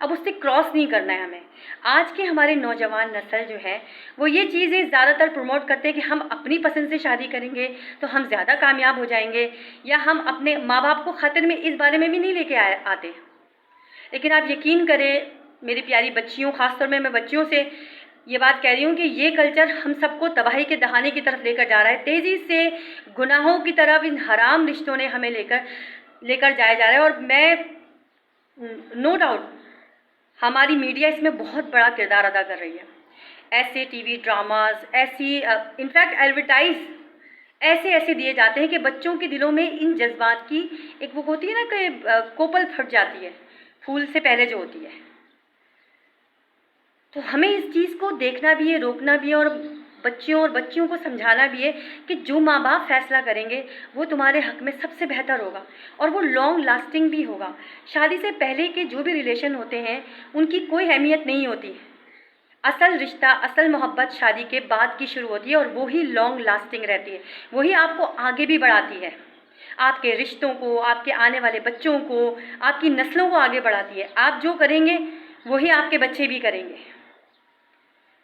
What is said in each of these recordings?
اب اس سے کراس نہیں کرنا ہے ہمیں۔ آج کے ہمارے نوجوان نسل جو ہے وہ یہ چیزیں زیادہ تر پروموٹ کرتے ہیں کہ ہم اپنی پسند سے شادی کریں گے تو ہم زیادہ کامیاب ہو جائیں گے، یا ہم اپنے ماں باپ کو خطر میں اس بارے میں بھی نہیں لے کے آتے۔ لیکن آپ یقین کریں میری پیاری بچیوں، خاص طور میں بچیوں سے یہ بات کہہ رہی ہوں کہ یہ کلچر ہم سب کو تباہی کے دہانے کی طرف لے کر جا رہا ہے، تیزی سے گناہوں کی طرف ان حرام رشتوں نے ہمیں لے کر جایا جا رہا ہے۔ اور میں نو ڈاؤٹ ہماری میڈیا اس میں بہت بڑا کردار ادا کر رہی ہے۔ ایسے ٹی وی ڈراماز، ایسی انفیکٹ ایڈورٹائز ایسے دیے جاتے ہیں کہ بچوں کے دلوں میں ان جذبات کی ایک وہ ہوتی ہے نا کہ کوپل پھٹ جاتی ہے پھول سے پہلے جو ہوتی ہے۔ تو ہمیں اس چیز کو دیکھنا بھی ہے، روکنا بھی ہے، اور بچیوں کو سمجھانا بھی ہے کہ جو ماں باپ فیصلہ کریں گے وہ تمہارے حق میں سب سے بہتر ہوگا، اور وہ لانگ لاسٹنگ بھی ہوگا۔ شادی سے پہلے کے جو بھی ریلیشن ہوتے ہیں ان کی کوئی اہمیت نہیں ہوتی، اصل رشتہ، اصل محبت شادی کے بعد کی شروع ہوتی ہے، اور وہی لانگ لاسٹنگ رہتی ہے، وہی آپ کو آگے بھی بڑھاتی ہے، آپ کے رشتوں کو، آپ کے آنے والے بچوں کو، آپ کی نسلوں کو آگے بڑھاتی ہے۔ آپ جو کریں گے وہی آپ کے بچے بھی کریں گے،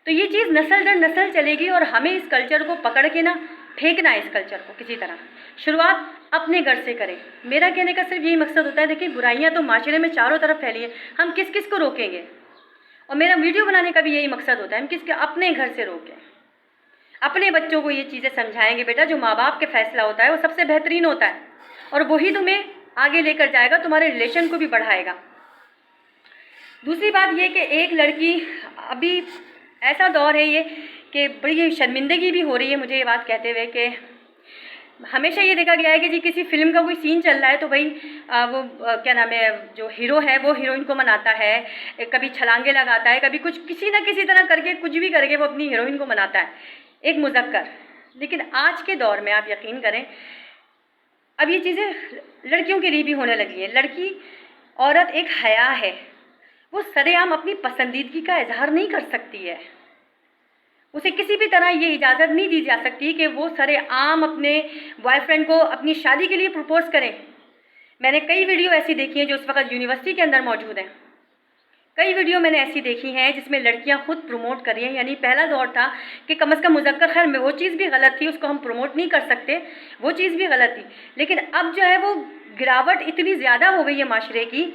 تو یہ چیز نسل در نسل چلے گی، اور ہمیں اس کلچر کو پکڑ کے پھینکنا ہے، اس کلچر کو کسی طرح۔ شروعات اپنے گھر سے کریں۔ میرا کہنے کا صرف یہی مقصد ہوتا ہے، دیکھیں برائیاں تو معاشرے میں چاروں طرف پھیلی ہیں، ہم کس کس کو روکیں گے؟ اور میرا ویڈیو بنانے کا بھی یہی مقصد ہوتا ہے، ہم کس کے اپنے گھر سے روکیں، اپنے بچوں کو یہ چیزیں سمجھائیں گے، بیٹا جو ماں باپ کے فیصلہ ہوتا ہے وہ سب سے بہترین ہوتا ہے، اور وہی تمہیں آگے لے کر جائے گا، تمہارے ریلیشن کو بھی بڑھائے گا۔ دوسری بات یہ کہ ایک لڑکی، ابھی ایسا دور ہے یہ کہ بڑی شرمندگی بھی ہو رہی ہے مجھے یہ بات کہتے ہوئے کہ ہمیشہ یہ دیکھا گیا ہے کہ جی کسی فلم کا کوئی سین چل رہا ہے تو بھائی وہ کیا نام ہے، جو ہیرو ہے وہ ہیروئن کو مناتا ہے، کبھی چھلانگے لگاتا ہے، کبھی کچھ کسی نہ کسی طرح کر کے کچھ بھی کر کے وہ اپنی ہیروئن کو مناتا ہے، ایک مذکر۔ لیکن آج کے دور میں آپ یقین کریں اب یہ چیزیں لڑکیوں کے لیے بھی ہونے لگی ہیں۔ لڑکی، عورت ایک حیا ہے، وہ سرے عام اپنی پسندیدگی کا اظہار نہیں کر سکتی ہے، اسے کسی بھی طرح یہ اجازت نہیں دی جا سکتی کہ وہ سرے عام اپنے بوائے فرینڈ کو اپنی شادی کے لیے پروپوز کریں۔ میں نے کئی ویڈیو ایسی دیکھی ہیں جو اس وقت یونیورسٹی کے اندر موجود ہیں، کئی ویڈیو میں نے ایسی دیکھی ہیں جس میں لڑکیاں خود پروموٹ کر رہی ہیں۔ یعنی پہلا دور تھا کہ کم از کم مذکر، خیر میں وہ چیز بھی غلط تھی، اس کو ہم پروموٹ نہیں کر سکتے، وہ چیز بھی غلط تھی، لیکن اب جو ہے وہ گراوٹ اتنی زیادہ ہو گئی ہے معاشرے کی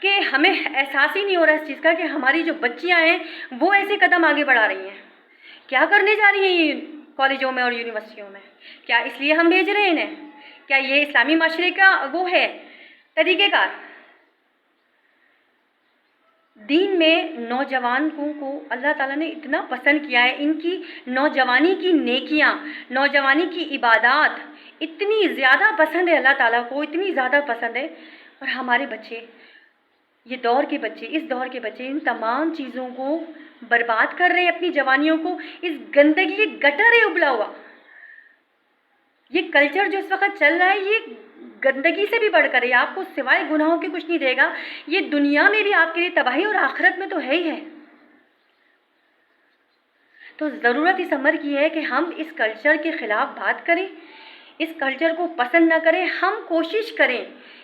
کہ ہمیں احساس ہی نہیں ہو رہا اس چیز کا کہ ہماری جو بچیاں ہیں وہ ایسے قدم آگے بڑھا رہی ہیں۔ کیا کرنے جا رہی ہیں یہ کالجوں میں اور یونیورسٹیوں میں؟ کیا اس لیے ہم بھیج رہے ہیں انہیں؟ کیا یہ اسلامی معاشرے کا وہ ہے طریقہ کار؟ دین میں نوجوانوں کو اللہ تعالیٰ نے اتنا پسند کیا ہے، ان کی نوجوانی کی نیکیاں، نوجوانی کی عبادات اتنی زیادہ پسند ہے اللہ تعالیٰ کو، اتنی زیادہ پسند ہے، اور ہمارے بچے، یہ دور کے بچے، اس دور کے بچے ان تمام چیزوں کو برباد کر رہے ہیں، اپنی جوانیوں کو، اس گندگی، یہ گٹر ہے ابلا ہوا، یہ کلچر جو اس وقت چل رہا ہے یہ گندگی سے بھی بڑھ کر ہے، آپ کو سوائے گناہوں کے کچھ نہیں دے گا، یہ دنیا میں بھی آپ کے لیے تباہی اور آخرت میں تو ہے ہی ہے۔ تو ضرورت اس امر کی ہے کہ ہم اس کلچر کے خلاف بات کریں، اس کلچر کو پسند نہ کریں، ہم کوشش کریں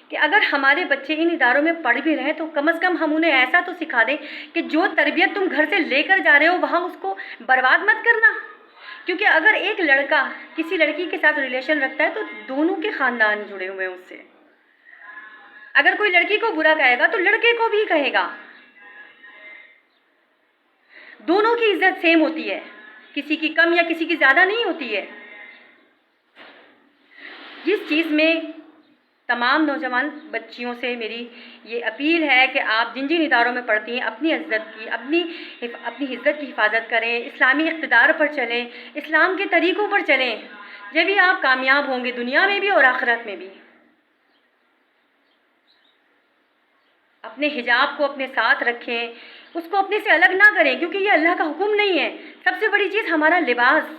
کہ اگر ہمارے بچے ان اداروں میں پڑھ بھی رہے تو کم از کم ہم انہیں ایسا تو سکھا دیں کہ جو تربیت تم گھر سے لے کر جا رہے ہو وہاں اس کو برباد مت کرنا، کیونکہ اگر ایک لڑکا کسی لڑکی کے ساتھ ریلیشن رکھتا ہے تو دونوں کے خاندان جڑے ہوئے ہیں اس سے، اگر کوئی لڑکی کو برا کہے گا تو لڑکے کو بھی کہے گا، دونوں کی عزت سیم ہوتی ہے، کسی کی کم یا کسی کی زیادہ نہیں ہوتی ہے۔ جس چیز میں تمام نوجوان بچیوں سے میری یہ اپیل ہے کہ آپ جن جن اداروں میں پڑھتی ہیں اپنی عزت کی حفاظت کریں، اسلامی اقتدار پر چلیں، اسلام کے طریقوں پر چلیں، جبھی آپ کامیاب ہوں گے دنیا میں بھی اور آخرت میں بھی۔ اپنے حجاب کو اپنے ساتھ رکھیں، اس کو اپنے سے الگ نہ کریں، کیونکہ یہ اللہ کا حکم نہیں ہے۔ سب سے بڑی چیز ہمارا لباس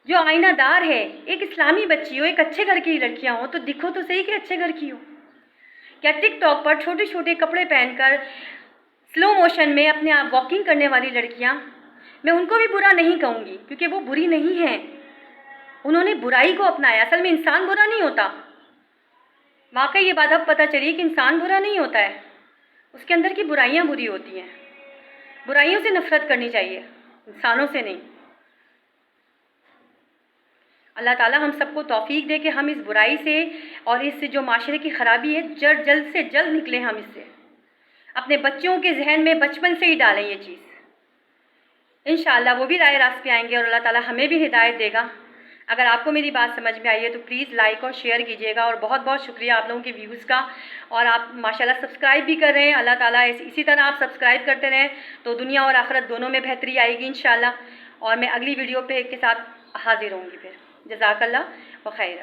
جو آئینہ دار ہے، ایک اسلامی بچی ہو، ایک اچھے گھر کی لڑکیاں ہوں تو دکھو تو صحیح کہ اچھے گھر کی ہو۔ کیا ٹک ٹاک پر چھوٹے چھوٹے کپڑے پہن کر سلو موشن میں اپنے آپ واکنگ کرنے والی لڑکیاں، میں ان کو بھی برا نہیں کہوں گی کیونکہ وہ بری نہیں ہیں، انہوں نے برائی کو اپنایا۔ اصل میں انسان برا نہیں ہوتا، واقعی یہ بات اب پتہ چلی کہ انسان برا نہیں ہوتا ہے، اس کے اندر کی برائیاں بری ہوتی ہیں. برائیوں سے نفرت کرنی چاہیے، انسانوں سے نہیں. اللہ تعالیٰ ہم سب کو توفیق دے کہ ہم اس برائی سے اور اس جو معاشرے کی خرابی ہے جلد سے جلد نکلیں. ہم اس سے اپنے بچوں کے ذہن میں بچپن سے ہی ڈالیں یہ چیز. انشاءاللہ وہ بھی رائے راست پہ آئیں گے اور اللہ تعالیٰ ہمیں بھی ہدایت دے گا. اگر آپ کو میری بات سمجھ میں آئی ہے تو پلیز لائک اور شیئر کیجیے گا. اور بہت بہت شکریہ آپ لوگوں کے ویوز کا. اور آپ ماشاءاللہ سبسکرائب بھی کر رہے ہیں. اللہ تعالیٰ اسی طرح آپ سبسکرائب کرتے رہیں تو دنیا اور آخرت دونوں میں بہتری آئے گی انشاءاللہ. اور میں اگلی ویڈیو پہ کے ساتھ حاضر ہوں گی پھر. جزاک اللہ و خیر.